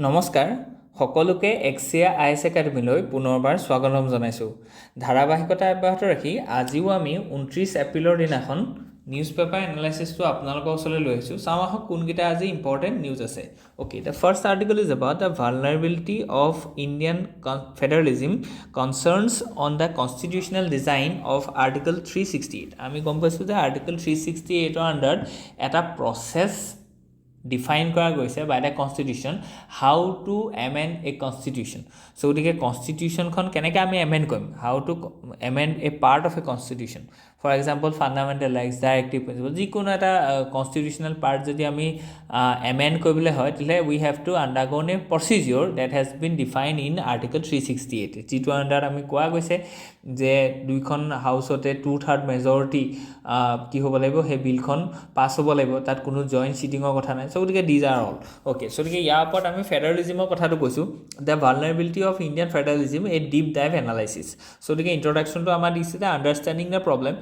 নমস্কাৰ সকলোকে AXIA IAS একাডেমীলৈ পুনৰবাৰ স্বাগতম জনাইছোঁ। ধাৰাবাহিকতা অব্যাহত ৰাখি আজিও আমি 29 এপ্ৰিলৰ দিনাখন নিউজ পেপাৰ এনালাইচিছটো আপোনালোকৰ ওচৰলৈ লৈ আহিছোঁ। চাওঁ আহক কোনকেইটা আজি ইম্পৰ্টেণ্ট নিউজ আছে। Okay, the first article is about the vulnerability of Indian federalism concerns on the constitutional design of Article 368. আমি গম পাইছোঁ যে Article 368 under এটা process define কৰা গৈছে by the constitution how to amend a constitution. So গতিকে constitutionখন কেনেকৈ আমি amend কৰিম, how to amend a part of a constitution. For example, fundamental rights, directive principle, যিকোনো এটা constitutional part যদি আমি amend কৰিবলৈ হয় তেতিয়াহ'লে we have to undergo a procedure that has been defined in Article 368. যিটো আণ্ডাৰত আমি কোৱা গৈছে যে দুইখন হাউচতে 2/3 মেজৰিটি কি হ'ব লাগিব, সেই বিলখন পাছ হ'ব লাগিব, তাত কোনো জইণ্ট চিটিঙৰ কথা নাই। So গতিকে these are all. Okay, so গতিকে ইয়াৰ ওপৰত আমি ফেডাৰেলিজিমৰ কথাটো কৈছোঁ, the vulnerability of Indian federalism, a deep dive analysis. So গতিকে ইন্ট্ৰডাকশ্যনটো আমাৰ দিছে যে understanding the problem.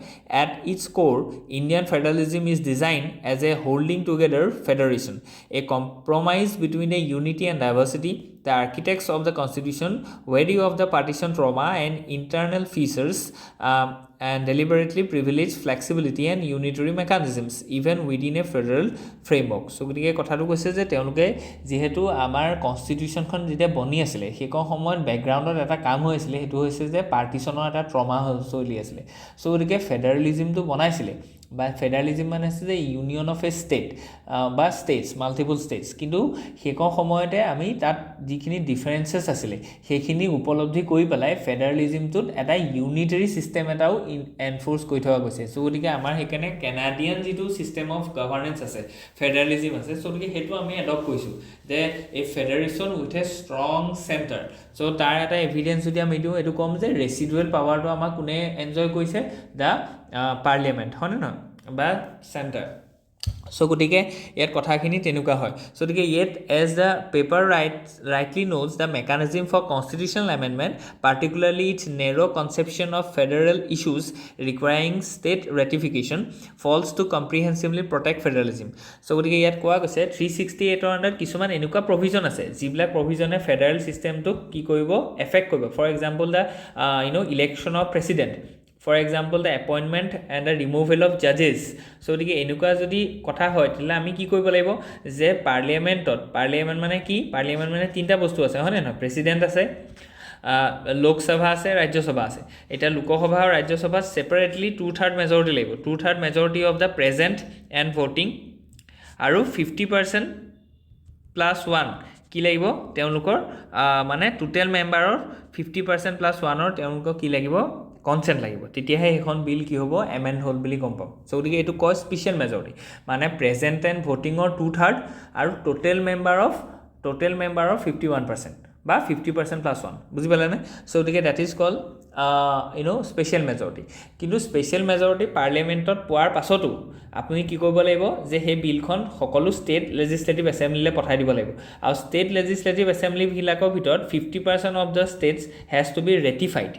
At its core, Indian federalism is designed as a holding together federation, a compromise between a unity and diversity. The architects of the constitution, wary of the partition trauma and internal features, and deliberately privilege flexibility and unitary mechanisms even within a federal framework. So গতিকে কথাটো কৈছে যে তেওঁলোকে যেহেতু আমাৰ কনষ্টিটিউশ্যনখন যেতিয়া বনি আছিলে সেইকণ সময়ত বেকগ্ৰাউণ্ডত এটা কাম হৈ আছিলে, সেইটো হৈছে যে পাৰ্টিশ্যনৰ এটা ট্ৰমা চলি আছিলে। চ' গতিকে ফেডাৰেলিজিমটো বনাইছিলে বা ফেডাৰেলিজিম মানে হৈছে যে ইউনিয়ন অফ এ ষ্টেট বা ষ্টেটছ, মাল্টিপল ষ্টেটছ, কিন্তু সেইকণ সময়তে আমি তাত যিখিনি ডিফাৰেঞ্চেছ আছিলে সেইখিনি উপলব্ধি কৰি পেলাই ফেডাৰেলিজিমটোত এটা ইউনিটাৰী ছিষ্টেম এটাও এনফৰ্চ কৰি থকা গৈছে। চ' গতিকে আমাৰ সেইকাৰণে কেনাডিয়ান যিটো ছিষ্টেম অফ গভাৰ্নেন্স আছে, ফেডাৰেলিজিম আছে, চ' গতিকে সেইটো আমি এডপ্ট কৰিছোঁ যে এই federation with a strong centre. So' তাৰ এটা এভিডেঞ্চ যদি আমি দিওঁ, এইটো ক'ম যে ৰেচিডুৱেল পাৱাৰটো আমাক কোনে এনজয় কৰিছে, দ্য পাৰ্লিয়ামেণ্ট, হয়নে নহয়, বা চেণ্টাৰ। চ' গতিকে ইয়াত কথাখিনি তেনেকুৱা হয়। চ' গতিকে ইয়াত as the paper rightly knows the mechanism for constitutional amendment, particularly its narrow conception of federal issues requiring state ratification, falls to comprehensively protect federalism. চ' গতিকে ইয়াত কোৱা গৈছে 368 আণ্ডাৰত কিছুমান এনেকুৱা প্ৰভিজন আছে যিবিলাক প্ৰভিজনে ফেডাৰেল ছিষ্টেমটোক কি কৰিব, এফেক্ট কৰিব। For example the election of president, for example the appointment and the removal of জাজেছ। চ' গতিকে এনেকুৱা যদি কথা হয় তেতিয়াহ'লে আমি কি কৰিব লাগিব যে পাৰ্লিয়ামেণ্ট মানে কি, পাৰ্লিয়ামেণ্ট মানে তিনিটা বস্তু আছে, হয়নে নহয়, প্ৰেচিডেণ্ট আছে, লোকসভা আছে, ৰাজ্যসভা আছে। এতিয়া লোকসভা আৰু ৰাজ্যসভাত ছেপাৰেটলি 2/3 মেজৰিটি লাগিব, 2/3 majority of the present and voting, আৰু 50% + 1 কি লাগিব, তেওঁলোকৰ মানে টোটেল মেম্বাৰৰ 50% + 1 তেওঁলোকৰ কি লাগিব, কনচেণ্ট লাগিব, তেতিয়াহে সেইখন বিল কি হ'ব, এমেণ্ড হ'ল বুলি গম পাম। চ' গতিকে এইটো কয় স্পেচিয়েল মেজৰিটি, মানে প্ৰেজেণ্ট এণ্ড ভোটিঙৰ 2/3 আৰু টোটেল মেম্বাৰ অফ 51% বা 50% + 1, বুজি পালেনে? চ' গতিকে that is called special majority. কিন্তু স্পেচিয়েল মেজৰিটি পাৰ্লিয়ামেণ্টত পোৱাৰ পাছতো আপুনি কি কৰিব লাগিব যে সেই বিলখন সকলো ষ্টেট লেজিছলেটিভ এছেম্বলিলৈ পঠাই দিব লাগিব, আৰু ষ্টেট লেজিছলেটিভ এছেম্বলিবিলাকৰ ভিতৰত 50% of the states has to be ratified.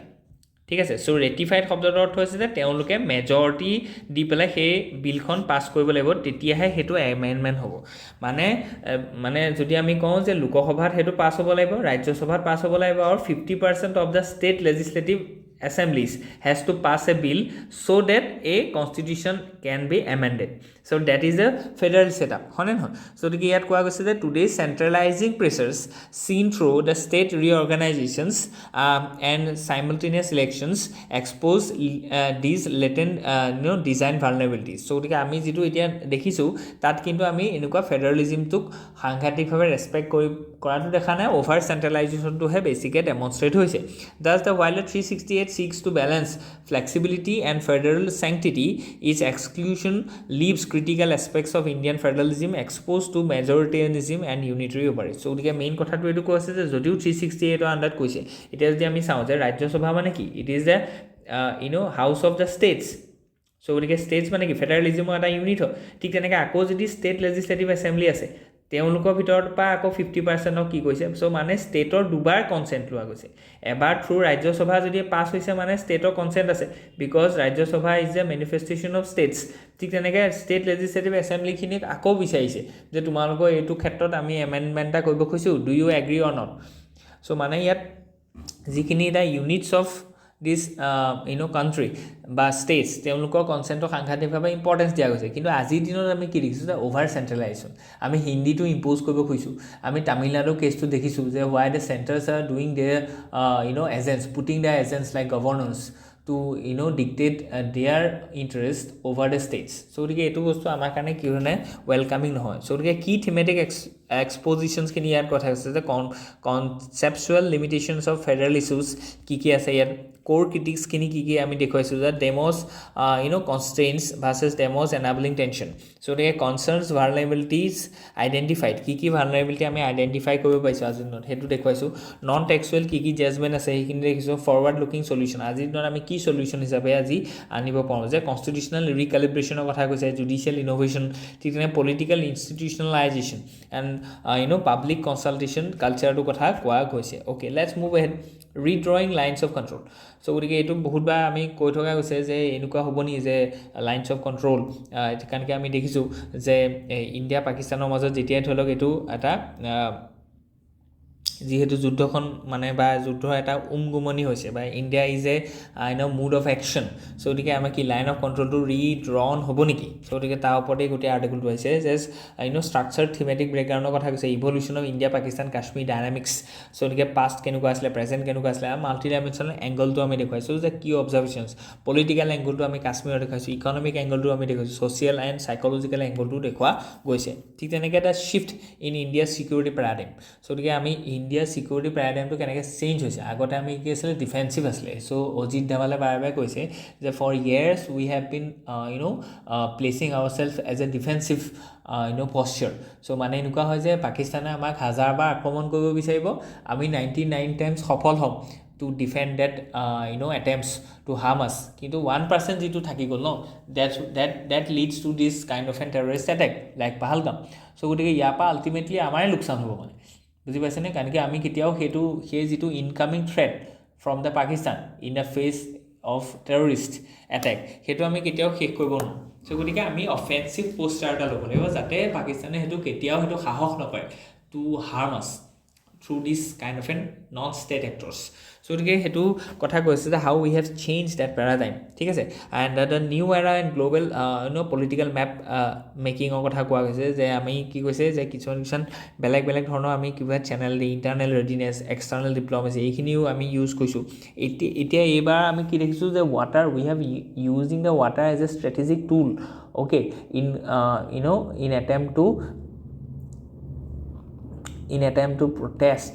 ঠিক আছে। চ' ৰেটিফাইড শব্দটোৰ অৰ্থ হৈছে যে তেওঁলোকে মেজৰিটি দি পেলাই সেই বিলখন পাছ কৰিব লাগিব, তেতিয়াহে সেইটো এমেণ্ডমেণ্ট হ'ব। মানে যদি আমি কওঁ যে লোকসভাত সেইটো পাছ হ'ব লাগিব, ৰাজ্যসভাত পাছ হ'ব লাগিব, আৰু 50% of the state legislative assemblies has to pass a bill so that a constitution can be amended. So that is a federal setup, হয়নে নহয়? So গতিকে ইয়াত কোৱা গৈছে যে today's centralizing pressures seen through the state reorganizations and simultaneous elections expose these latent design vulnerabilities. So গতিকে আমি যিটো এতিয়া দেখিছোঁ তাত কিন্তু আমি এনেকুৱা ফেডাৰেলিজিমটোক সাংঘাতিকভাৱে ৰেচপেক্ট কৰাটো দেখা নাই, অভাৰ চেণ্ট্ৰেলাইজেশ্যনটোহে বেছিকৈ ডেমনষ্ট্ৰেট হৈছে। Thus the while 368 seeks to balance flexibility and federal sanctity, its exclusion leaves critical aspects of Indian federalism exposed to majoritarianism and unitary authority. So গতিকে মেইন কথাটো এইটো কৈছে যে যদিও 368 আণ্ডাৰত কৈছে, এতিয়া যদি আমি চাওঁ যে ৰাজ্যসভা মানে কি, it is the house of the states. So' গতিকে ষ্টেটছ মানে কি, ফেডাৰেলিজিমৰ এটা ইউনিট হয়। ঠিক তেনেকৈ আকৌ যদি ষ্টেট লেজিছলেটিভ এছেম্বলি আছে তেওঁলোকৰ ভিতৰত পৰা আকৌ 50% কি কৈছে সো মানে ষ্টেটৰ দুবাৰ কনসেন্ট লোৱা গৈছে এবাৰ থ্ৰু ৰাজ্যসভা যদি পাছ হৈছে মানে ষ্টেটৰ কনসেন্ট আছে because Rajya Sabha is a manifestation of states ঠিক তেনেকৈ ষ্টেট লেজিসলেটিভ এছেম্বলিখিনিক আকৌ বিচাৰিছে যে তোমালোকৰ এইটো ক্ষেত্ৰত আমি এমেণ্ডমেণ্ট এটা কৰিব খুজিছোঁ do you agree or not so মানে ইয়াত যিখিনি এটা ইউনিটছ অফ দিছ কাণ্ট্ৰি বা ষ্টেটছ তেওঁলোকৰ কনচেণ্টক সাংঘাতিকভাৱে ইম্পৰ্টেঞ্চ দিয়া গৈছে কিন্তু আজিৰ দিনত আমি কি দেখিছোঁ যে অভাৰ চেণ্ট্ৰেলাইজেশ্যন আমি হিন্দীটো ইম্প'জ কৰিব খুজিছোঁ আমি তামিলনাডুৰ কেছটো দেখিছোঁ যে why the centres are doing their agents putting the agents like governors to dictate their interest over the states so গতিকে এইটো বস্তু আমাৰ কাৰণে কি মানে ওয়েলকামিং নহয় so গতিকে কি থিমেটিক এক্সপজিশনছ খিনি ইয়াত কথা আছে যে কনসেপচুৱেল লিমিটেশনছ অফ ফেডাৰেল ইস্যুজ কি আছে ইয়াত কোৰ ক্ৰিটিক্স খিনি কি আমি দেখুৱাইছো যে demos constraints versus demos enabling tension so the concerns vulnerabilities identified কি vulnerability আমি আইডেন্টিফাই কৰিব পাইছো আজিৰ দিনত হেতু দেখুৱাইছো নন টেক্সুৱেল কি জাজমেন্ট আছে সেইখিনি দেখিছো ফৰৱাৰ্ড লুকিং সলিউশন আজিৰ দিনত আমি কি সলিউশন হিচাপে আজি আনিব পাৰো যে কনস্টিটিউশনাল ৰিক্যালিব্ৰেশনৰ কথা কৈছে জুডিশিয়াল ইনোভেশন ঠিক তেনে political institutionalisation and public consultation কালচাৰটো কথা কোৱা গৈছে okay let's move ahead redrawing lines of control so গতিকে এইটো বহুতবাৰ আমি কৈ থকা গৈছে যে এনেকুৱা হ'ব নি যে লাইনছ অফ কন্ট্ৰোল কাৰণকে আমি দেখিছোঁ যে ইণ্ডিয়া পাকিস্তানৰ মাজত যেতিয়া ধৰি লওক এইটো এটা যিহেতু যুদ্ধখন মানে বা যুদ্ধৰ এটা উমগুমনি হৈছে বা India is a mood of action so গতিকে আমাৰ কি লাইন অফ কণ্ট্ৰলটো ৰিড্ৰন হ'ব নেকি সো গতিকে তাৰ ওপৰতে গোটেই আৰ্টিকলটো আহিছে যে ষ্ট্ৰাকচাৰ থিমেটিক ব্ৰেকগ্ৰাউণ্ডৰ কথা কৈছে evolution of India Pakistan Kashmir dynamics so গতিকে পাষ্ট কেনেকুৱা আছিলে প্ৰেজেণ্ট কেনেকুৱা আছিলে মাল্টি ডাইমেনশ্যনেল এংগলটো আমি দেখুৱাইছোঁ যে কি অবজাৰ্ভেশ্যনছ পলিটিকেল এংগলটো আমি কাশ্মীৰত দেখুৱাইছোঁ ইকনমিক এংগলটো আমি দেখুৱাইছোঁ ছ'চিয়েল এণ্ড চাইকলজিকেল এংগলটো দেখুওৱা গৈছে ঠিক তেনেকৈ এটা shift in India security paradigm so গতিকে আমি ইণ্ডিয়া ছিকিউৰিটি পেৰাডাইমটো কেনেকৈ চেঞ্জ হৈছে আগতে আমি কি আছিলে ডিফেন্সিভ আছিলে সো অজিত ডাভালে বাৰে কৈছে যে for years we have been placing our self as a defensive posture so মানে এনেকুৱা হয় যে পাকিস্তানে আমাক হাজাৰবাৰ আক্ৰমণ কৰিব বিচাৰিব আমি 99 টাইমছ সফল হ'ম to defend that attempts to harm us কিন্তু 1% যিটো থাকি গ'ল ন that leads to this kind of an terrorist attack like Pahalgam so গতিকে ইয়াৰ পৰা আলটিমেটলি আমাৰে লোকচান হ'ব মানে বুজি পাইছেনে কাৰণ কি আমি কেতিয়াও সেই যিটো incoming threat from the Pakistan in the face of terrorist attack সেইটো আমি কেতিয়াও শেষ কৰিব নোৱাৰোঁ সো গতিকে আমি অফেন্সিভ পোষ্টাৰ এটা ল'ব লাগিব যাতে পাকিস্তানে সেইটো কেতিয়াও সেইটো সাহস নকৰে টু হাৰ্ম আছ through this kind of an non-state actors so গতিকে হেতু কথা কৈছে যে how we have changed that paradigm ঠিক আছে and the new era and global political map making কথা কোৱা গৈছে যে আমি কি কৈছে যে কিছুমান বেলেগ ধৰণৰ আমি কিবা চেনেল দি ইন্টাৰনেল ৰেডিনেছ এক্সটাৰ্নেল ডিপ্ল'মেচি এইখিনিও আমি ইউজ কৰিছোঁ এতিয়া এইবাৰ আমি কি দেখিছোঁ যে water we have using the water as a strategic tool okay in attempt to protest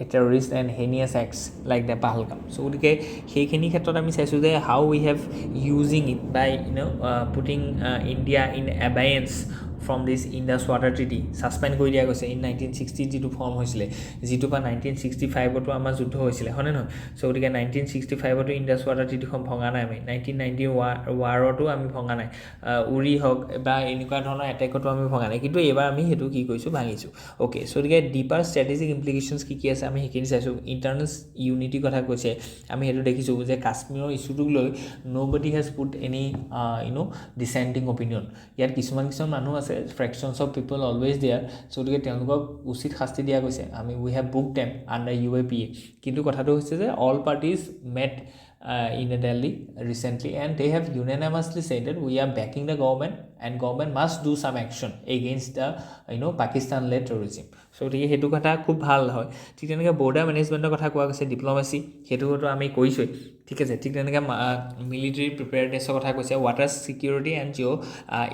a terrorist and heinous acts like the Pahalgam so গতিকে সেইখিনি ক্ষেত্ৰত আমি চাইছোঁ যে how we have using it by putting India in abeyance from this Indus Water Treaty suspend কৰি দিয়া গৈছে in 1960 যিটো ফৰ্ম হৈছিলে যিটো পৰা 1965 আমাৰ যুদ্ধ হৈছিলে হয়নে নহয় সো গতিকে 1965 ইণ্ডাছ ৱাটাৰ ট্ৰিটিখন ভঙা নাই আমি 1990 ৱাৰতো আমি ভঙা নাই উৰি হওক বা এনেকুৱা ধৰণৰ এটেকতো আমি ভঙা নাই কিন্তু এইবাৰ আমি সেইটো কি কৰিছোঁ ভাঙিছোঁ ওকে সো গতিকে ডিপাৰ ষ্ট্ৰেটেজিক ইমপ্লিকেশ্যনছ কি আছে আমি সেইখিনি চাইছোঁ ইণ্টাৰনেল ইউনিটি কথা কৈছে আমি সেইটো দেখিছোঁ যে কাশ্মীৰৰ ইছ্যুটোক লৈ nobody has put any dissenting opinion ইয়াত কিছুমান মানুহ আছে fractions of people always there so গতিকে তেওঁলোকক উচিত শাস্তি দিয়া গৈছে আমি we have booked them under UAPA কিন্তু কথাটো হৈছে যে all parties met in Delhi recently and they have unanimously said that we are backing the government and government must do some action against the Pakistan led terrorism so গতিকে হেতু কথা খুব ভাল হয় ঠিক তেনেকৈ বৰ্ডাৰ মেনেজমেণ্টৰ কথা কোৱা গৈছে ডিপ্ল'মেচি হেতুটো আমি কৰিছোঁই ঠিক আছে ঠিক তেনেকৈ মিলিটাৰী প্ৰিপেয়াৰনেছৰ কথা কৈছে water security and Jio'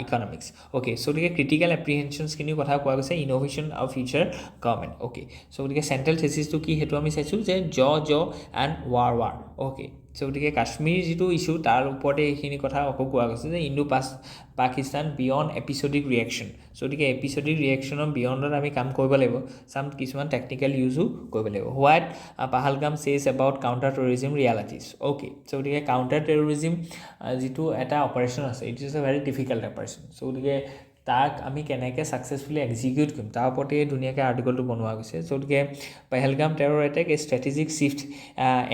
economics okay so' গতিকে ক্ৰিটিকেল এপ্ৰিহেনশ্যনছখিনিৰ কথা কোৱা গৈছে innovation of future government okay so' গতিকে চেণ্ট্ৰেল থেচিছটো কি সেইটো আমি চাইছোঁ যে জ এণ্ড ৱাৰ অ'কে চ' গতিকে কাশ্মীৰ যিটো ইছ্যু তাৰ ওপৰতে এইখিনি কথা আকৌ কোৱা গৈছে যে ইণ্ডো পাকিস্তান বিয়ণ্ড এপিছডিক ৰিয়েকশ্যন চ' গতিকে এপিছডিক ৰিয়েকশ্যনৰ বিয়ণ্ডত আমি কাম কৰিব লাগিব কিছুমান টেকনিকেল ইউজো কৰিব লাগিব what Pahalgam says about counter terrorism realities okay so' গতিকে কাউণ্টাৰ টেৰৰিজিম যিটো এটা অপাৰেশ্যন আছে it is a very difficult operation so' গতিকে তাক আমি কেনেকৈ ছাকচেছফুলি এক্সিকিউট কৰিম তাৰ ওপৰতে ধুনীয়াকৈ আৰ্টিকলটো বনোৱা গৈছে চ' গতিকে Pahalgam terror attack a strategic shift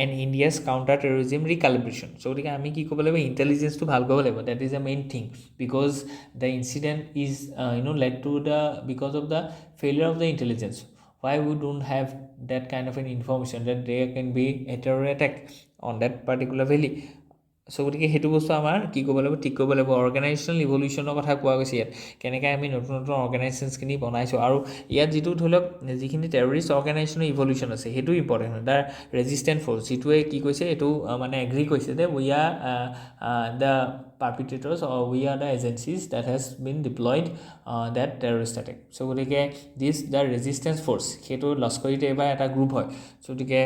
and India's counter terrorism recalibration so' গতিকে আমি কি ক'ব লাগিব ইণ্টেলিজেঞ্চটো ভাল কৰিব লাগিব that is the main thing because the incident is led to the because of the failure of the intelligence why we don't have that kind of an information that there can be a terror attack on that particular valley চ' গতিকে সেইটো বস্তু আমাৰ কি ক'ব লাগিব ঠিক কৰিব লাগিব অৰ্গেনাইজেশ্যনেল ইভলিউশ্যনৰ কথা কোৱা গৈছে ইয়াত কেনেকৈ আমি নতুন নতুন অৰ্গেনাইজেশ্যনছখিনি বনাইছোঁ আৰু ইয়াত যিটো ধৰি লওক যিখিনি টেৰৰিষ্ট অৰ্গেনাইজেশ্যনৰ ইভলিউশ্যন আছে সেইটো ইম্পৰ্টেণ্ট হয় দ্য ৰেজিষ্টেণ্ট ফ'ৰ্চ যিটোৱে কি কৈছে এইটো মানে এগ্ৰি কৰিছে যে we are the perpetrators or we are the agencies that has been deployed that terrorist attack so গতিকে this the resistance force সেইটো লস্কৰী তৈয়বা এটা গ্ৰুপ হয় চ' গতিকে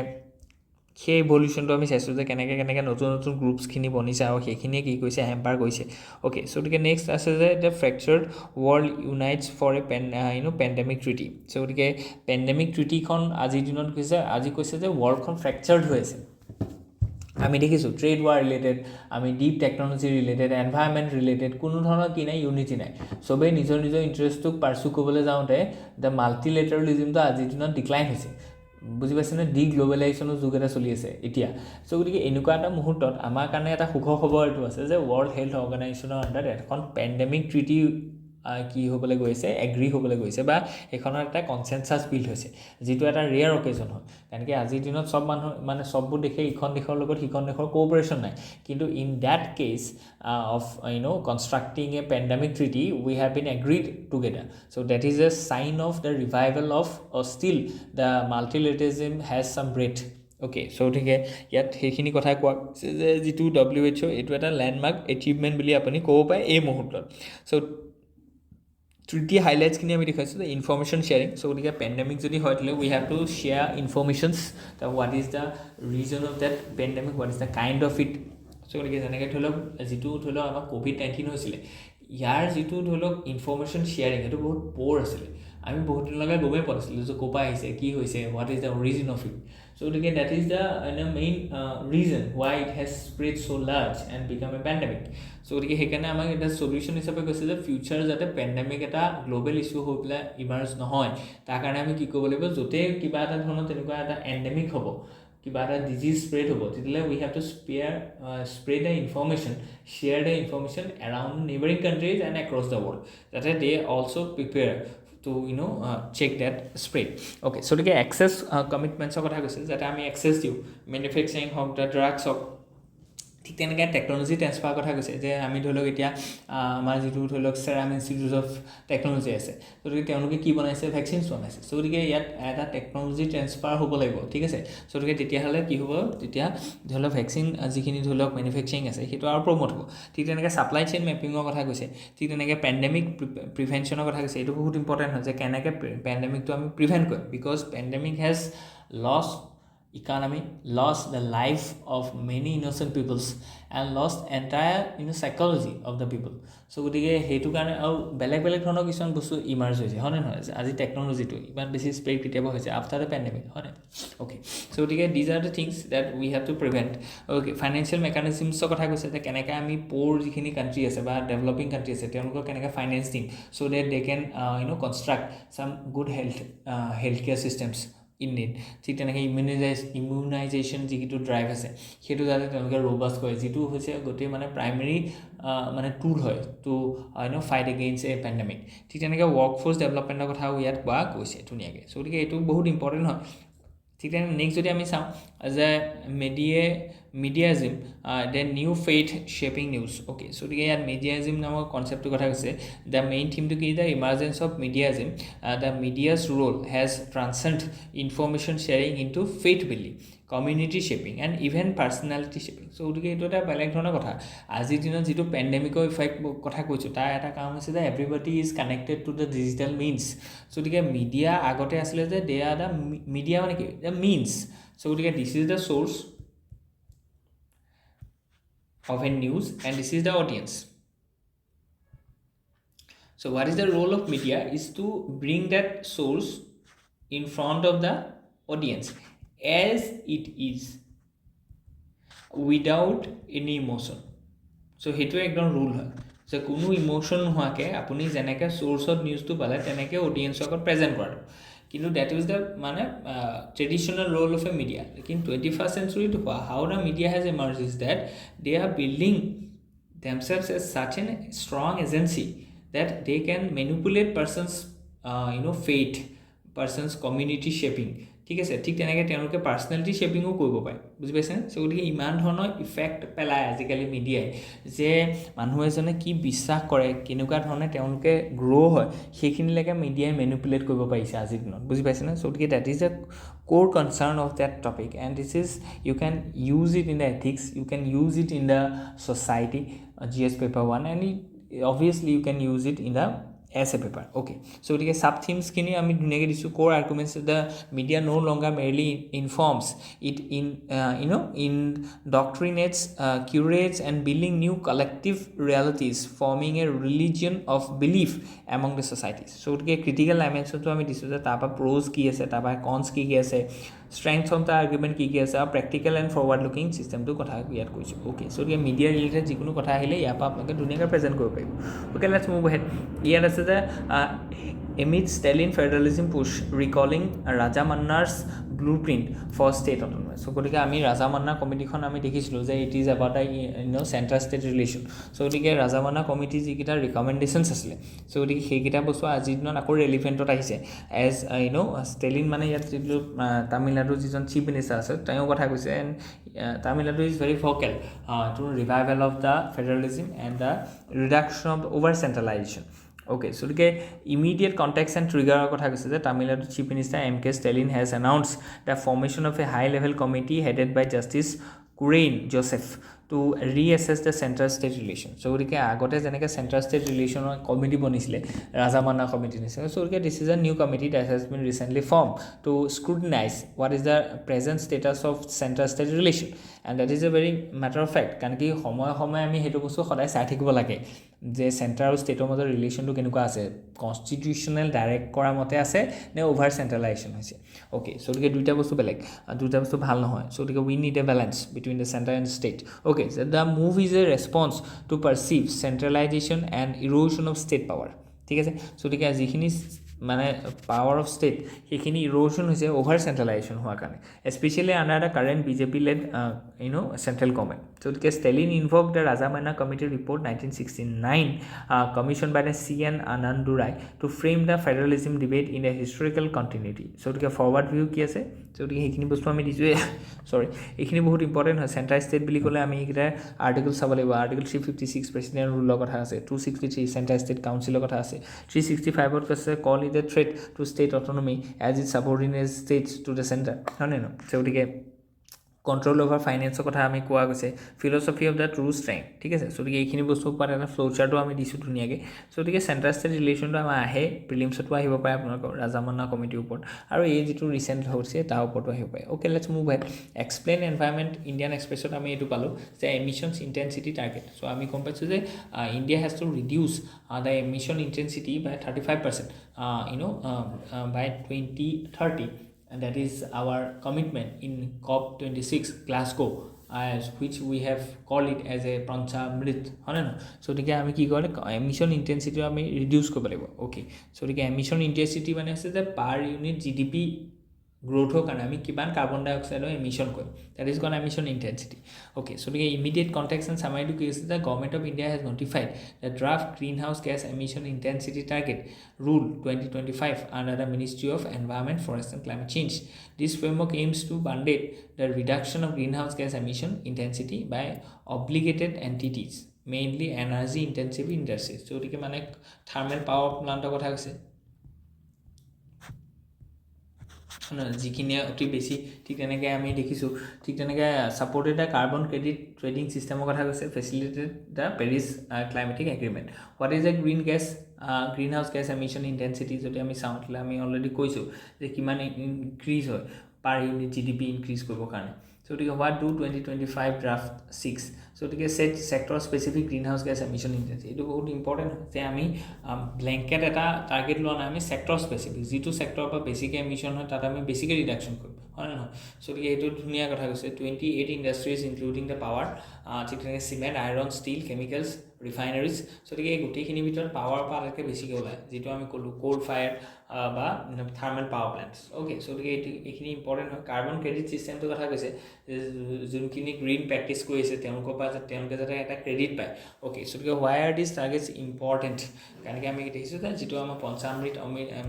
সেই ইভলিউশ্যনটো আমি চাইছোঁ যে কেনেকৈ নতুন নতুন গ্ৰুপছখিনি বনিছে আৰু সেইখিনিয়ে কি কৰিছে হেম্পাৰ কৰিছে অ'কে চ' গতিকে নেক্সট আছে যে the fractured world unites for a pandemic treaty so' গতিকে পেণ্ডেমিক ট্ৰিটিখন আজিৰ দিনত কৈছে যে ৱৰ্ল্ডখন ফ্ৰেকচাৰ্ড হৈ আছে আমি দেখিছোঁ ট্ৰেড ৱাৰ ৰিলেটেড আমি deep technology related environment related কোনো ধৰণৰ কি নাই ইউনিটি নাই চবেই নিজৰ ইণ্টাৰেষ্টটোক পাৰ্চু কৰিবলৈ যাওঁতে দ্য মাল্টিলেটাৰেলিজিমটো আজিৰ দিনত ডিক্লাইন হৈছে বুজি পাইছেনে ডি গ্ল'বেলাইজেশ্যনৰ যুগ এটা চলি আছে এতিয়া চ' গতিকে এনেকুৱা এটা মুহূৰ্তত আমাৰ কাৰণে এটা সুখৰ খবৰ এইটো আছে যে ৱৰ্ল্ড হেল্থ অৰ্গেনাইজেশ্যনৰ আণ্ডাৰত এখন পেণ্ডেমিক ট্ৰিটি কি হ'বলৈ গৈছে এগ্ৰি হ'বলৈ গৈছে বা সেইখনৰ এটা কনচেনচাছ বিল্ড হৈছে যিটো এটা ৰেয়াৰ অকেজন হয় কাৰণ কি আজিৰ দিনত চব মানুহ মানে চববোৰ দেশে ইখন দেশৰ লগত সিখন দেশৰ কোঅপাৰেশ্যন নাই কিন্তু in that case of constructing a pandemic treaty we have been agreed together so' that is a sign of the revival of still the multilateralism has some breath okay so' গতিকে ইয়াত সেইখিনি কথা কোৱা হৈছে যে যিটো WHO এইটো এটা লেণ্ডমাৰ্ক এচিভমেণ্ট বুলি আপুনি ক'ব পাৰে এই মুহূৰ্তত চ' ট্ৰিটি হাইলাইটছখিনি আমি দেখাইছোঁ যে ইনফৰ্মেশ্যন শ্বেয়াৰিং চ' গতিকে পেণ্ডেমিক যদি হয় তেতিয়াহ'লে we have to share informations the what is the reason of that pandemic what is the kind of it so' গতিকে যেনেকৈ ধৰি লওক যিটো ধৰি লওক আমাৰ COVID-19 হৈছিলে ইয়াৰ যিটো ধৰি লওক ইনফৰ্মেশ্যন শ্বেয়াৰিং সেইটো বহুত প'ৰ আছিলে আমি বহুত দিনলৈকে গমেই পোৱা নাছিলোঁ যে ক'ৰ পৰা আহিছে কি হৈছে what is the origin of it so' গতিকে that is the main reason why it has spread so' large and become a pandemic so' গতিকে সেইকাৰণে আমাক এটা চলিউশ্যন হিচাপে কৈছে যে ফিউচাৰ যাতে পেণ্ডেমিক এটা গ্ল'বেল ইছ্যু হৈ পেলাই ইমাৰ্জ নহয় তাৰ কাৰণে আমি কি কৰিব লাগিব য'তেই কিবা এটা ধৰণৰ তেনেকুৱা এটা এণ্ডেমিক হ'ব কিবা এটা ডিজিজ স্প্ৰেড হ'ব তেতিয়াহ'লে we have to spread the information share the information around neighbouring countries and across the world যাতে they also' prepare to check that spread okay so গতিকে access commitmentsৰ কথা কৈছে যাতে আমি access দিওঁ manufacturing হওক the drugs হওক ঠিক তেনেকৈ টেকন'লজি ট্ৰেন্সফাৰ কথা কৈছে যে আমি ধৰি লওক এতিয়া আমাৰ যিটো ধৰি লওক চেৰাম ইনষ্টিটিউট অফ টেকন'লজি আছে গতিকে তেওঁলোকে কি বনাইছে ভেকচিনছ বনাইছে চ' গতিকে ইয়াত এটা টেকন'লজি ট্ৰেন্সফাৰ হ'ব লাগিব ঠিক আছে চ' গতিকে তেতিয়াহ'লে কি হ'ব তেতিয়া ধৰি লওক ভেকচিন যিখিনি ধৰি লওক মেনুফেকচাৰিং আছে সেইটো আৰু প্ৰমোট হ'ব ঠিক তেনেকৈ ছাপ্লাই চেইন মেপিঙৰ কথা কৈছে ঠিক তেনেকৈ পেণ্ডেমিক প্ৰিভেনশ্যনৰ কথা কৈছে এইটো বহুত ইম্পৰ্টেণ্ট হয় যে কেনেকৈ পেণ্ডেমিকটো আমি প্ৰিভেণ্ট কৰিম because pandemic has lost economy lost the life of many innocent peoples and lost entire psychology of the people so গতিকে সেইটো কাৰণে আৰু বেলেগ ধৰণৰ কিছুমান বস্তু ইমাৰ্জ হৈছে হয় নে নহয় আজি টেকন'লজিটো ইমান বেছি স্প্ৰেড কেতিয়াবা হৈছে আফটাৰ দ্য পেণ্ডেমিক হয় নে অ'কে চ' গতিকে these are the things that we have to prevent okay financial মেকানিজিমছৰ কথা কৈছে যে কেনেকৈ আমি প'ৰ যিখিনি কাণ্ট্ৰি আছে বা ডেভেলপিং কাণ্ট্ৰি আছে তেওঁলোকক কেনেকৈ ফাইনেন্স দিম চ' ডেট দে কেন কনষ্ট্ৰাক্ট চাম good health care systems in need ঠিক তেনেকৈ ইমিউনাইজেশ্যন যিটো ড্ৰাইভ আছে সেইটো যাতে তেওঁলোকে ৰ'বাষ্ট কৰে যিটো হৈছে গোটেই মানে প্ৰাইমেৰী মানে টুল হয় to fight against A pandemic ঠিক তেনেকৈ ৱৰ্কফ'ৰ্চ ডেভেলপমেণ্টৰ কথাও ইয়াত কোৱা গৈছে ধুনীয়াকৈ চ' গতিকে এইটো বহুত ইম্পৰ্টেণ্ট হয় ঠিক তেনেকৈ নেক্সট যদি আমি চাওঁ যে mediaism the new faith shaping news okay so' গতিকে ইয়াত মিডিয়াজিম নামৰ কনচেপ্টটোৰ কথা কৈছে দ্য মেইন থিমটো কি the emergence of mediaism the media's role has transcend information sharing into faith building community shaping and even personality shaping so' গতিকে এইটো এটা বেলেগ ধৰণৰ কথা আজিৰ দিনত যিটো পেণ্ডেমিকৰ ইফেক্ট কথা কৈছোঁ তাৰ এটা কাৰণ হৈছে যে everybody is connected to the digital means so' গতিকে মিডিয়া আগতে আছিলে যে দে আৰ দ্য মিডিয়া মানে কি দ্য মিনছ চ' গতিকে this is the source of a news and this is the audience so what is the role of media is to bring that source in front of the audience as it is without any emotion so hetu ekdom rule hai যে কোনো emotion নোহোৱাকৈ আপুনি যেনেকৈ চ'ৰ্চত নিউজটো পালে তেনেকৈ অডিয়েঞ্চৰ আগত present কৰাটো কিন্তু ডেট ইজ দ্য মানে traditional role of a media কিন্তু 21st centuryত how the media has emerge is that they are building themselves as such a strong agency that they can manipulate person's fate, person's community shaping. ঠিক আছে ঠিক তেনেকৈ তেওঁলোকে personality শ্বেপিঙো কৰিব পাৰে বুজি পাইছেনে চ' গতিকে ইমান ধৰণৰ ইফেক্ট পেলায় আজিকালি মিডিয়াই যে মানুহ এজনে কি বিশ্বাস কৰে কেনেকুৱা ধৰণে তেওঁলোকে গ্ৰ' হয় সেইখিনিলৈকে মিডিয়াই মেনিপুলেট কৰিব পাৰিছে আজিৰ দিনত বুজি পাইছেনে চ' গতিকে that is a core concern of that topic and this is you can use it in the ethics you can use it in the society GS paper 1 and obviously you can use it in the essay paper okay so the sub themes kini ami duniyage disu core arguments the media no longer merely informs it in indoctrinates curates and building new collective realities forming a religion of belief among the societies so the critical dimension to ami disu tapa pros ki ase tapa cons ki ase strengths of the argument ki ase practical and forward looking system to kotha yat koisu okay so the media related jikunu kotha ahile ya pa apnake duniyage present koribo paribo okay let's move ahead here is the amid Stalin federalism push recalling Rajamanna's blueprint for state autonomy so গতিকে আমি ৰাজামান্না কমিটিখন আমি দেখিছিলোঁ যে it is about central state relation so' গতিকে Rajamannar committee যিকেইটা ৰিকমেণ্ডেশ্যনছ আছিলে চ' গতিকে সেইকেইটা বস্তু আজিৰ দিনত আকৌ ৰেলিভেণ্টত আহিছে এজ ষ্টেলিন মানে ইয়াত যিটো তামিলনাডুৰ যিজন চিফ মিনিষ্টাৰ আছে তেওঁ কথা কৈছে and Tamil Nadu is very vocal to revival of the federalism and the reduction of over centralisation okay so the immediate context and trigger kotha kaise je Tamil Nadu chief minister MK Stalin has announced the formation of a high level committee headed by Justice Kurein Joseph to reassess the central state relation so gotike agote jeneke central state relation committee bonisile Rajamanna committee nise so this is a new committee that has been recently formed to scrutinize what is the present status of central state relation and that is a very matter of fact kan ki homoy ami hetu bostu khodai sai thikibo lage যে চেণ্ট্ৰাল আৰু ষ্টেটৰ মাজৰ ৰিলেশ্যনটো কেনেকুৱা আছে constitutional direct কৰা মতে আছে নে over চেণ্ট্ৰেলাইজেশ্যন হৈছে অ'কে চ' গতিকে দুইটা বস্তু বেলেগ দুইটা বস্তু ভাল নহয় চ' গতিকে we need a balance between the central and state okay the move is a response to perceived centralisation and erosion of state power ঠিক আছে চ' গতিকে যিখিনি মানে পাৱাৰ অফ ষ্টেট সেইখিনি ইৰোশ্যন হৈছে অভাৰ চেণ্ট্ৰেলাইজেশ্যন হোৱাৰ কাৰণে especially under the current BJP led central government so' গতিকে ষ্টেলিন ইনভল্ভ দ্য ৰাজামান্না কমিটিৰ report 1969 commission by the CN Annadurai to frame the federalism debate in a historical continuity so' গতিকে forward view কি আছে so' গতিকে সেইখিনি বস্তু আমি দিছোঁৱে চৰি এইখিনি বহুত ইম্পৰ্টেণ্ট হয় চেণ্ট্ৰেল ষ্টেট বুলি ক'লে আমি এইকেইটা আৰ্টিকল চাব লাগিব আৰ্টিকল 356 প্ৰেচিডেণ্ট ৰুলৰ কথা আছে 263 চেণ্ট্ৰেল ষ্টেট কাউন্সিলৰ কথা আছে 365ত কৈছে call is a threat to state autonomy as it subordinate states to the centre হয়নে নহয় চ' গতিকে কণ্ট্ৰল অভাৰ ফাইনেন্সৰ কথা আমি কোৱা গৈছে philosophy of the true strength ঠিক আছে চ' গতিকে এইখিনি বস্তুৰ ওপৰত এটা ফ্ল' চাৰ্টো আমি দিছোঁ ধুনীয়াকৈ চ' গতিকে চেণ্ট্ৰেল ষ্টেট ৰিলেশ্যনটো আমাৰ আহে প্ৰিলিমছতো আহিব পাৰে আপোনালোকৰ ৰাজামান্না কমিটিৰ ওপৰত আৰু এই যিটো ৰিচেণ্ট হৈছে তাৰ ওপৰতো আহিব পাৰে okay let's move head explain environment Indian এক্সপ্ৰেছত আমি এইটো পালোঁ যে এমিশ্যনছ ইণ্টেনচিটি টাৰ্গেট চ' আমি গম পাইছোঁ যে India has to reduce the emission intensity by 35% by 2030 and that is our commitment in COP26 Glasgow as which we have called it as a Panchamrit হয় না সো গতিকে আমি কি কৰে এমিশ্যন ইণ্টেনচিটি আমি ৰিডিউচ কৰিব লাগিব অ'কে সো গতিকে এমিশ্যন ইণ্টেনচিটি মানে আছে যে পাৰ ইউনিট GDP গ্ৰোথৰ কাৰণে আমি কিমান কাৰ্বন ডাই অক্সাইডৰ এমিশ্যন কৰিম that is call emission intensity okay so' গতিকে ইমিডিয়েট কণ্টেক্সট এণ্ড চামাৰিটো কি হৈছে the government of India has notified the draft green house gas emission intensity target rule 2025 under the ministry of environment forest and climate change this framework aims to mandate the reduction of greenhouse gas emission intensity by obligated entities mainly energy intensive industries so গতিকে মানে thermal power প্লাণ্টৰ কথা কৈছে যিখিনি অতি বেছি ঠিক তেনেকৈ আমি দেখিছোঁ ঠিক তেনেকৈ supported the carbon credit trading ছিষ্টেমৰ কথা কৈছে facilitated the Paris climatic agreement what is a greenhouse gas emission intensity যদি আমি চাওঁ তেতিয়াহ'লে আমি অলৰেডি কৈছোঁ যে কিমান ইনক্ৰিজ হয় পাৰ ইউনিট GDP ইনক্ৰিজ কৰিবৰ কাৰণে চ' গতিকে হোৱাট ডু 2025 ড্ৰাফ্ট 6 চ' গতিকে sector specific greenhouse gas emission intensity এইটো বহুত ইম্পৰ্টেণ্ট হয় যে আমি ব্লেংকেট এটা টাৰ্গেট লোৱা নাই আমি চেক্টৰ স্পেচিফিক যিটো চেক্টৰৰ পৰা বেছিকৈ এমিশ্যন হয় তাত আমি বেছিকৈ ৰিডাকশ্যন কৰিম হয় নে নহয় চ' গতিকে এইটো ধুনীয়া কথা কৈছে 28 ইণ্ডাষ্ট্ৰিজ ইনক্লুডিং দ্য পাৱাৰ ঠিক তেনেকৈ চিমেণ্ট আইৰণ ষ্টীল কেমিকেলছ ৰিফাইনাৰীজ গতিকে এই গোটেইখিনিৰ ভিতৰত পাৱাৰ আটাইতকৈ বেছিকৈ ওলায় যিটো আমি ক'লোঁ কোল ফায়াৰ বা থাৰ্মেল পাৱাৰ প্লেণ্টছ অ'কে গতিকে এইখিনি ইম্পৰ্টেণ্ট হয় কাৰ্বন ক্ৰেডিট ছিষ্টেমটোৰ কথা কৈছে যে যোনখিনি গ্ৰীণ প্ৰেক্টিছ কৰি আছে তেওঁলোকৰ পৰা তেওঁলোকে যাতে এটা ক্ৰেডিট পায় অ'কে গতিকে হোৱাই আৰ দিছ টাৰ্গেটছ ইম্পৰ্টেণ্ট কাৰণ কি আমি দেখিছোঁ যে যিটো আমাৰ পঞ্চামৃত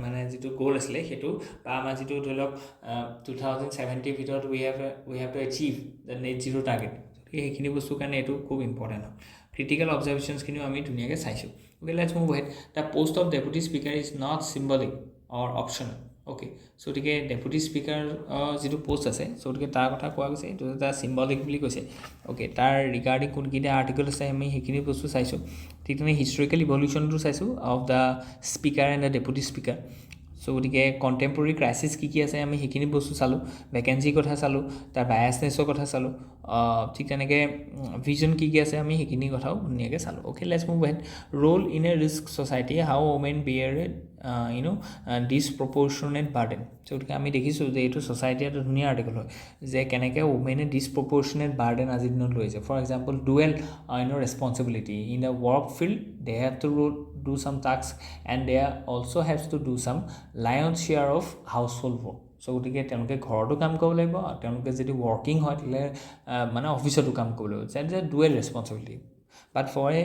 মানে যিটো গ'ল আছিলে সেইটো বা আমাৰ যিটো ধৰি লওক 2070 ভিতৰত we have to achieve the net zero' target গতিকে সেইখিনি বস্তুৰ কাৰণে এইটো খুব ইম্পৰ্টেণ্ট হয় ক্ৰিটিকেল অবজাৰভেশ্যনছখিনিও আমি ধুনীয়াকৈ চাইছোঁ okay let's move ahead the post of deputy speaker is not symbolic or optional okay গতিকে ডেপুটি স্পীকাৰ যিটো পোষ্ট আছে গতিকে তাৰ কথা কোৱা গৈছে এইটো এটা চিম্বলিক বুলি কৈছে অ'কে তাৰ ৰিগাৰ্ডিং কোনকেইটা আৰ্টিকল আছে আমি সেইখিনি বস্তু চাইছোঁ ঠিক তেনে হিষ্টৰিকেল ইভলিউশ্যনটো চাইছোঁ of the speaker and the deputy speaker গতিকে কণ্টেম্পৰৰী ক্ৰাইচিছ কি আছে আমি সেইখিনি বস্তু চালোঁ ভেকেঞ্চিৰ কথা চালোঁ তাৰ বায়াছনেছৰ কথা চালোঁ ঠিক তেনেকৈ ভিজন কি আছে আমি সেইখিনি কথাও ধুনীয়াকৈ চালোঁ okay let's move ahead role in a risk society how women bear disproportionate burden গতিকে আমি দেখিছোঁ যে এইটো ছ'চাইটি এটা ধুনীয়া আৰ্টিকল হয় যে কেনেকৈ ওমেনে ডিছপ্ৰপৰ্চনেট বাৰ্ডেন আজিৰ দিনত লৈছে for example dual responsibility in the work field they have to do some tasks and they also have to do some lion's share of household work গতিকে তেওঁলোকে ঘৰতো কাম কৰিব লাগিব আৰু তেওঁলোকে যদি ৱৰ্কিং হয় তেতিয়াহ'লে মানে অফিচতো কাম কৰিব লাগিব that is a dual responsibility but for a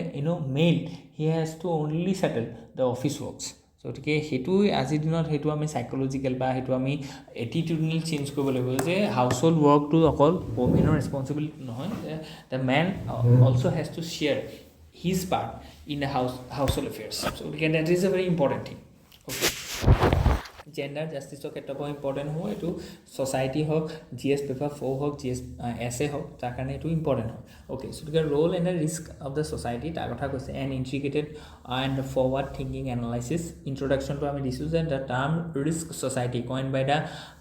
male he has to only settle the office works গতিকে সেইটো আজিৰ দিনত সেইটো আমি চাইক'লজিকেল বা সেইটো আমি এটিটিউডনেল চেঞ্জ কৰিব লাগিব যে হাউচ হোল্ড ৱৰ্কটো অকল ওমেনৰ ৰেছপনচিবিলিটি নহয় the men also' has to share his part in the household affairs again that is a very important thing okay gender জাষ্টিছৰ ক্ষেত্ৰৰ পৰা ইম্পৰ্টেণ্ট হ'ব এইটো ছ'চাইটি হওক GS পেপাৰ 4 হওক GS এছে হওক তাৰ কাৰণে এইটো ইম্পৰ্টেণ্ট হয় অ'কে গতিকে role and the risk of the society তাৰ কথা কৈছে and integrated and forward thinking analysis ইণ্ট্ৰডাকশ্যনটো আমি দিছোঁ যে the term risk society coin by the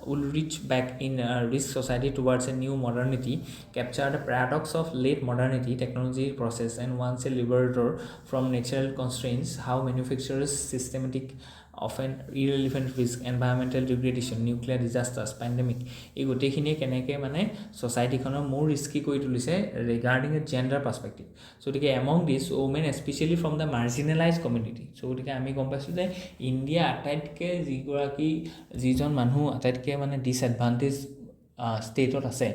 Ulrich back in risk society towards a new modernity captured the paradox of late modernity technology process and once a liberator from natural constraints how manufacturers systematic often irrelevant risk environmental degradation nuclear disasters pandemic এই গোটেইখিনিয়ে কেনেকৈ মানে ছ'চাইটিখনৰ মোৰ risky কৰি তুলিছে regarding a gender perspective গতিকে among this women specially from the marginalise community গতিকে আমি গম পাইছোঁ যে ইণ্ডিয়া আটাইতকৈ যিজন মানুহ আটাইতকৈ মানে ডিছএডভান্টেজ ষ্টেটত আছে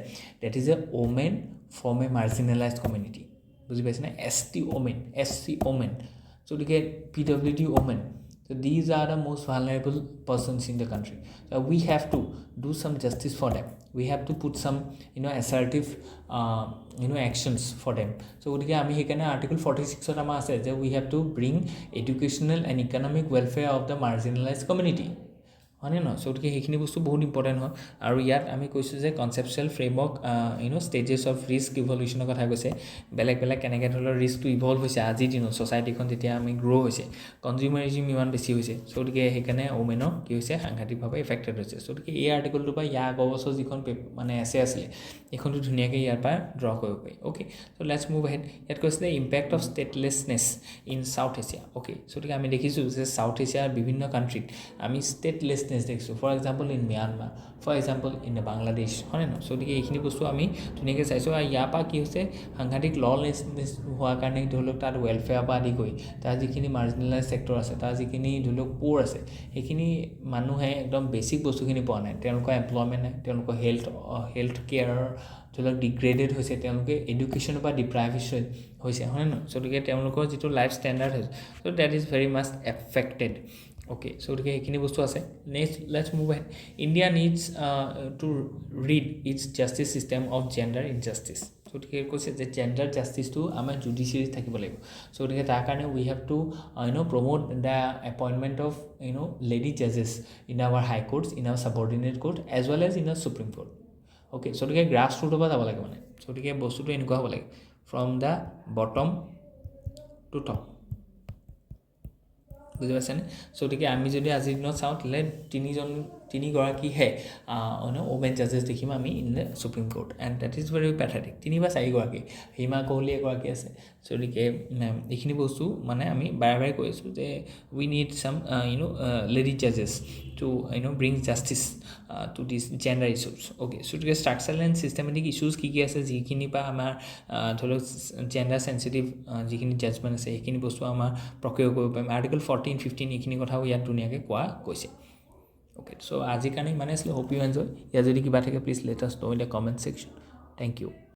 that is a women from a marginalise community বুজি পাইছেনে ST ওমেন SC ওমেন গতিকে PWD women So these are the most vulnerable persons in the country. So we have to do some justice for them. We have to put some, assertive, actions for them. So we have Article 46 of the we have to bring educational and economic welfare of the marginalized community. হয়নে নহয় গতিকে সেইখিনি বস্তু বহুত important হয় আৰু ইয়াত আমি কৈছোঁ যে conceptual framework stages of risk ইভলিউশ্যনৰ কথা কৈছে বেলেগ কেনেকৈ ধৰণৰ ৰিস্কটো ইভল্ভ হৈছে আজিৰ দিনত ছ'চাইটিখন যেতিয়া আমি গ্ৰ' হৈছে কনজিউমাৰিজিম ইমান বেছি হৈছে গতিকে সেইকাৰণে ওমেনৰ কি হৈছে সাংঘাতিকভাৱে এফেক্টেড হৈছে গতিকে এই আৰ্টিকলটোৰ পৰা ইয়াৰ আগৰ বছৰ যিখন মানে এছে আছিলে এইখনটো ধুনীয়াকৈ ইয়াৰ পৰা ড্ৰ কৰিব পাৰি okay so' let's move head ইয়াত কৈছে যে impact of statelessness in South Asia okay গতিকে আমি দেখিছোঁ যে চাউথ এছিয়াৰ বিভিন্ন কাণ্ট্ৰিত আমি ষ্টেটলেছনেছ দেখিছোঁ for example in Myanmar for example in Bangladesh হয়নে নহয় গতিকে এইখিনি বস্তু আমি ধুনীয়াকৈ চাইছোঁ আৰু ইয়াৰ পৰা কি হৈছে সাংঘাতিক ললেছনেছ হোৱাৰ কাৰণে ধৰি লওক তাত ৱেলফেয়াৰ পৰা আদি কৰি তাৰ যিখিনি মাৰ্জিনেলাইজ ছেক্টৰ আছে তাৰ যিখিনি ধৰি লওক প'ৰ আছে সেইখিনি মানুহে একদম বেছিক বস্তুখিনি পোৱা নাই তেওঁলোকৰ এমপ্লয়মেণ্ট নাই তেওঁলোকৰ হেল্থ কেয়াৰৰ ধৰি লওক ডিগ্ৰেডেড হৈছে তেওঁলোকে এডুকেশ্যনৰ পৰা ডিপ্ৰাইভেশ্যন হৈছে হয় নহয় গতিকে তেওঁলোকৰ যিটো লাইফ ষ্টেণ্ডাৰ্ড হৈছে so' that is very much affected okay so' গতিকে সেইখিনি বস্তু আছে next let's move ahead India needs to rid its justice system of gender injustice গতিকে কৈছে যে জেণ্ডাৰ জাষ্টিছটো আমাৰ জুডিচিয়াৰীত থাকিব লাগিব চ' গতিকে তাৰ কাৰণে we have to promote the appointment of lady জাজেছ in our high courts in our subordinate court as well as in our supreme court okay গতিকে গ্ৰাছ ৰুটৰ পৰা যাব লাগে মানে গতিকে বস্তুটো এনেকুৱা হ'ব লাগে from the bottom to top বুজি পাইছেনে গতিকে আমি যদি আজিৰ দিনত চাওঁ তেতিয়াহ'লে তিনিগৰাকীহে ওমেন জাজেছ দেখিম আমি in the supreme court and that is very pathetic 3 বা 4গৰাকী হিমা কোহলি এগৰাকী আছে গতিকে এইখিনি বস্তু মানে আমি বাৰে বাৰে কৈ আছোঁ যে উই নিড চাম লেডি জাজেছ to bring justice to this gender issues okay গতিকে ষ্ট্ৰাকচাৰেল এণ্ড ছিষ্টেমেটিক ইছ্যুজ কি আছে যিখিনি পৰা আমাৰ ধৰি লওক জেণ্ডাৰ চেঞ্চিটিভ যিখিনি জাজমেণ্ট আছে সেইখিনি বস্তু আমাৰ প্ৰক্ৰিয়া কৰিব পাৰিম আৰ্টিকল 14, 15 এইখিনি কথাও ইয়াত ধুনীয়াকৈ কোৱা গৈছে অ'কে চ' আজিৰ কাৰণে ইমানে আছিলে হোপ ইউ এনজয় ইয়াত যদি কিবা থাকে please let us know in the comment section thank U